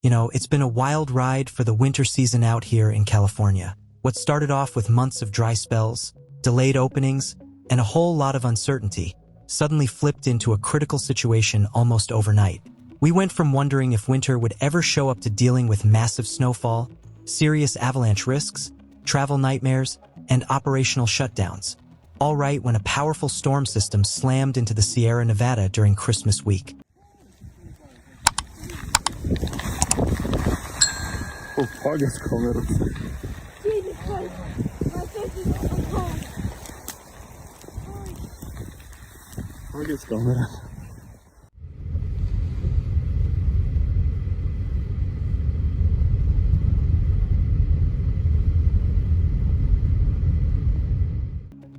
It's been a wild ride for the winter season out here in California. What started off with months of dry spells, delayed openings, and a whole lot of uncertainty suddenly flipped into a critical situation almost overnight. We went from wondering if winter would ever show up to dealing with massive snowfall, serious avalanche risks, travel nightmares, and operational shutdowns. All right when a powerful storm system slammed into the Sierra Nevada during Christmas week. Oh, August kommer. Jesus Christ, my face is so cold. August kommer.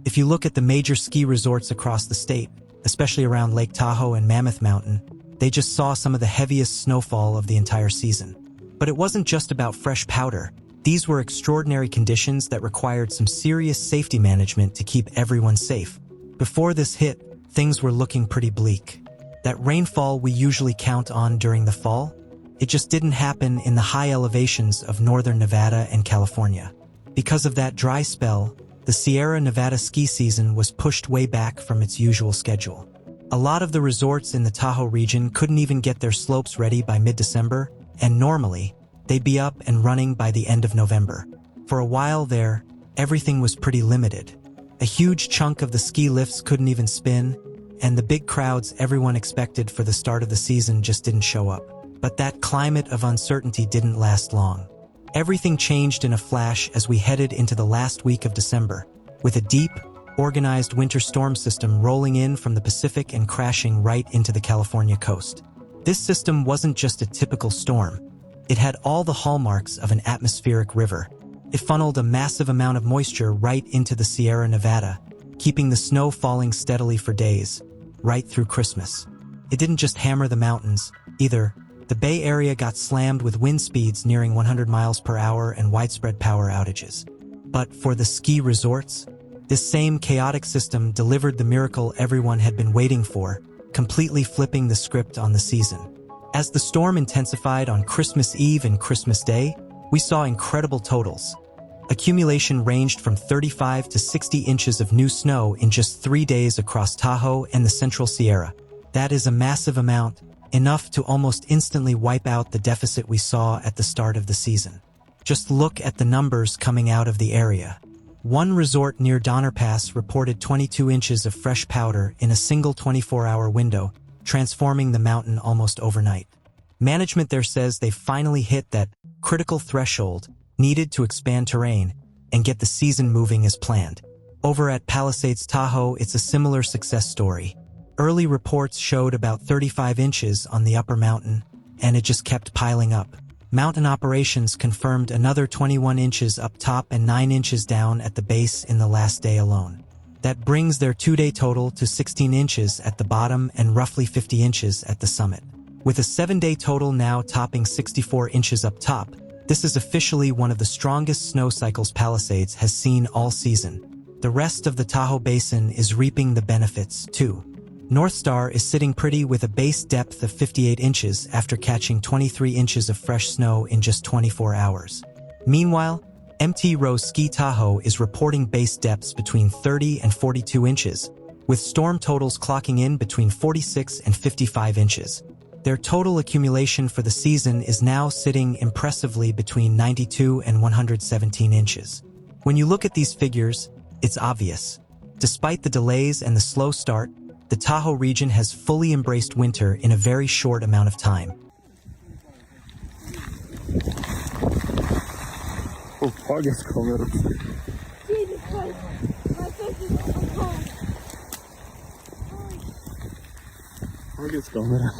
If you look at the major ski resorts across the state, especially around Lake Tahoe and Mammoth Mountain, they just saw some of the heaviest snowfall of the entire season. But it wasn't just about fresh powder. These were extraordinary conditions that required some serious safety management to keep everyone safe. Before this hit, things were looking pretty bleak. That rainfall we usually count on during the fall, it just didn't happen in the high elevations of northern Nevada and California. Because of that dry spell, the Sierra Nevada ski season was pushed way back from its usual schedule. A lot of the resorts in the Tahoe region couldn't even get their slopes ready by mid-December, and normally, they'd be up and running by the end of November. For a while there, everything was pretty limited. A huge chunk of the ski lifts couldn't even spin, and the big crowds everyone expected for the start of the season just didn't show up. But that climate of uncertainty didn't last long. Everything changed in a flash as we headed into the last week of December, with a deep, organized winter storm system rolling in from the Pacific and crashing right into the California coast. This system wasn't just a typical storm. It had all the hallmarks of an atmospheric river. It funneled a massive amount of moisture right into the Sierra Nevada, keeping the snow falling steadily for days, right through Christmas. It didn't just hammer the mountains, either. The Bay Area got slammed with wind speeds nearing 100 miles per hour and widespread power outages. But for the ski resorts, this same chaotic system delivered the miracle everyone had been waiting for, completely flipping the script on the season. As the storm intensified on Christmas Eve and Christmas Day, we saw incredible totals. Accumulation ranged from 35 to 60 inches of new snow in just 3 days across Tahoe and the Central Sierra. That is a massive amount, enough to almost instantly wipe out the deficit we saw at the start of the season. Just look at the numbers coming out of the area. One resort near Donner Pass reported 22 inches of fresh powder in a single 24-hour window, transforming the mountain almost overnight. Management there says they finally hit that critical threshold needed to expand terrain and get the season moving as planned. Over at Palisades Tahoe, it's a similar success story. Early reports showed about 35 inches on the upper mountain, and it just kept piling up. Mountain operations confirmed another 21 inches up top and 9 inches down at the base in the last day alone. That brings their 2-day total to 16 inches at the bottom and roughly 50 inches at the summit. With a 7-day total now topping 64 inches up top, this is officially one of the strongest snow cycles Palisades has seen all season. The rest of the Tahoe Basin is reaping the benefits, too. North Star is sitting pretty with a base depth of 58 inches after catching 23 inches of fresh snow in just 24 hours. Meanwhile, MT Rose Ski Tahoe is reporting base depths between 30 and 42 inches, with storm totals clocking in between 46 and 55 inches. Their total accumulation for the season is now sitting impressively between 92 and 117 inches. When you look at these figures, it's obvious. Despite the delays and the slow start, the Tahoe region has fully embraced winter in a very short amount of time. Oh, August kommer. Jesus Christ, my face is so cold. August kommer.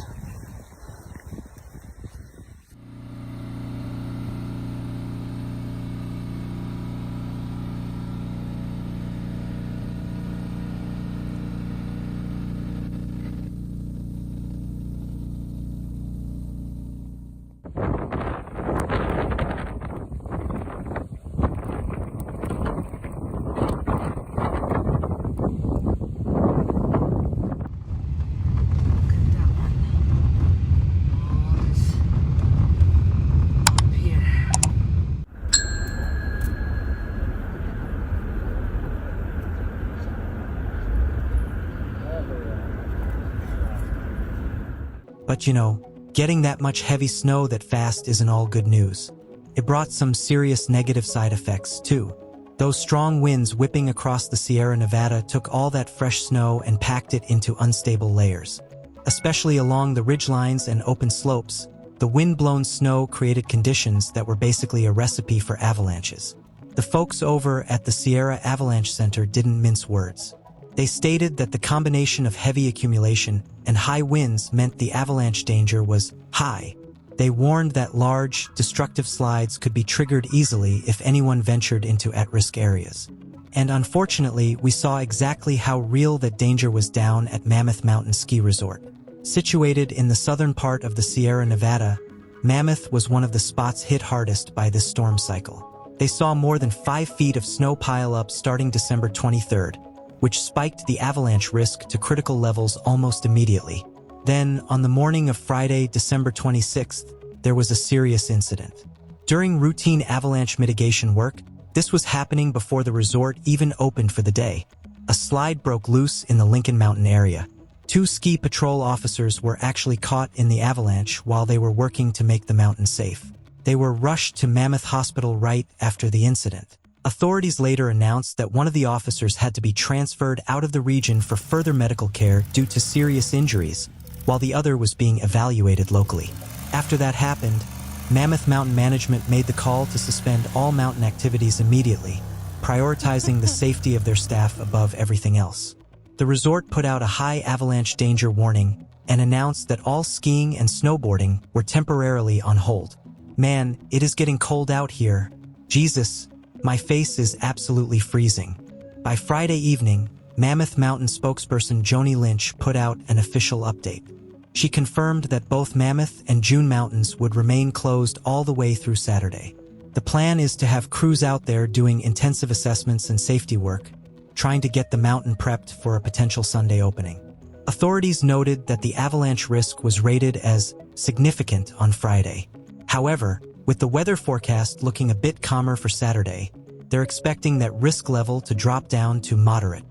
But getting that much heavy snow that fast isn't all good news. It brought some serious negative side effects, too. Those strong winds whipping across the Sierra Nevada took all that fresh snow and packed it into unstable layers. Especially along the ridgelines and open slopes, the wind-blown snow created conditions that were basically a recipe for avalanches. The folks over at the Sierra Avalanche Center didn't mince words. They stated that the combination of heavy accumulation and high winds meant the avalanche danger was high. They warned that large, destructive slides could be triggered easily if anyone ventured into at-risk areas. And unfortunately, we saw exactly how real that danger was down at Mammoth Mountain Ski Resort. Situated in the southern part of the Sierra Nevada, Mammoth was one of the spots hit hardest by this storm cycle. They saw more than 5 feet of snow pile up starting December 23rd, which spiked the avalanche risk to critical levels almost immediately. Then, on the morning of Friday, December 26th, there was a serious incident. During routine avalanche mitigation work, this was happening before the resort even opened for the day. A slide broke loose in the Lincoln Mountain area. 2 ski patrol officers were actually caught in the avalanche while they were working to make the mountain safe. They were rushed to Mammoth Hospital right after the incident. Authorities later announced that one of the officers had to be transferred out of the region for further medical care due to serious injuries, while the other was being evaluated locally. After that happened, Mammoth Mountain management made the call to suspend all mountain activities immediately, prioritizing the safety of their staff above everything else. The resort put out a high avalanche danger warning and announced that all skiing and snowboarding were temporarily on hold. Man, it is getting cold out here. Jesus, my face is absolutely freezing. By Friday evening, Mammoth Mountain spokesperson Joni Lynch put out an official update. She confirmed that both Mammoth and June Mountains would remain closed all the way through Saturday. The plan is to have crews out there doing intensive assessments and safety work, trying to get the mountain prepped for a potential Sunday opening. Authorities noted that the avalanche risk was rated as significant on Friday. However, with the weather forecast looking a bit calmer for Saturday, they're expecting that risk level to drop down to moderate.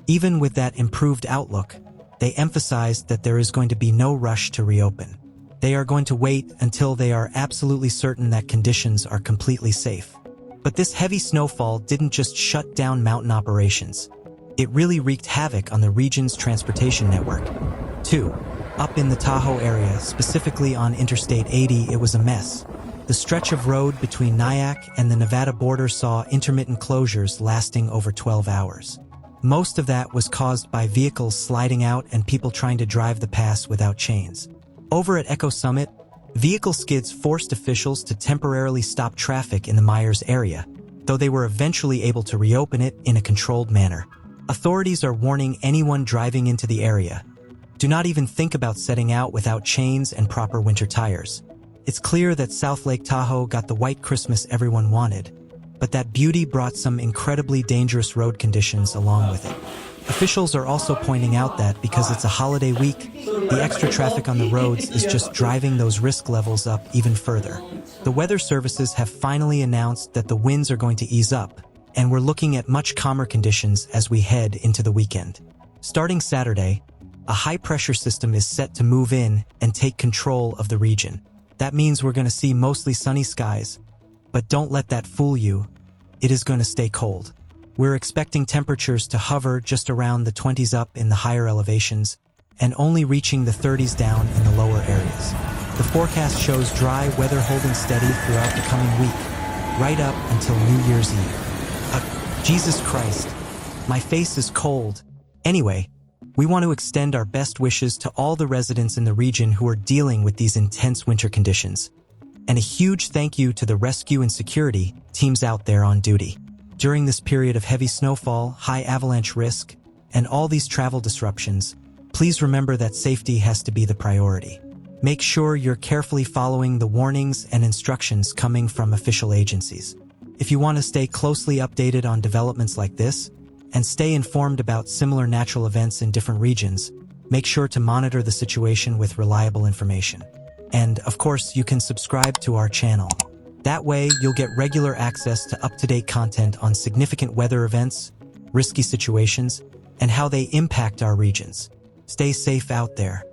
Even with that improved outlook, they emphasized that there is going to be no rush to reopen. They are going to wait until they are absolutely certain that conditions are completely safe. But this heavy snowfall didn't just shut down mountain operations. It really wreaked havoc on the region's transportation network. 2. Up in the Tahoe area, specifically on Interstate 80, it was a mess. The stretch of road between Nyack and the Nevada border saw intermittent closures lasting over 12 hours. Most of that was caused by vehicles sliding out and people trying to drive the pass without chains. Over at Echo Summit, vehicle skids forced officials to temporarily stop traffic in the Myers area, though they were eventually able to reopen it in a controlled manner. Authorities are warning anyone driving into the area. Do not even think about setting out without chains and proper winter tires. It's clear that South Lake Tahoe got the white Christmas everyone wanted, but that beauty brought some incredibly dangerous road conditions along with it. Officials are also pointing out that because it's a holiday week, the extra traffic on the roads is just driving those risk levels up even further. The weather services have finally announced that the winds are going to ease up, and we're looking at much calmer conditions as we head into the weekend. Starting Saturday, a high-pressure system is set to move in and take control of the region. That means we're going to see mostly sunny skies, but don't let that fool you. It is going to stay cold. We're expecting temperatures to hover just around the 20s up in the higher elevations and only reaching the 30s down in the lower areas. The forecast shows dry weather holding steady throughout the coming week, right up until New Year's Eve. Jesus Christ, my face is cold. Anyway, we want to extend our best wishes to all the residents in the region who are dealing with these intense winter conditions. And a huge thank you to the rescue and security teams out there on duty. During this period of heavy snowfall, high avalanche risk, and all these travel disruptions, please remember that safety has to be the priority. Make sure you're carefully following the warnings and instructions coming from official agencies. If you want to stay closely updated on developments like this, and stay informed about similar natural events in different regions, make sure to monitor the situation with reliable information. And, of course, you can subscribe to our channel. That way, you'll get regular access to up-to-date content on significant weather events, risky situations, and how they impact our regions. Stay safe out there.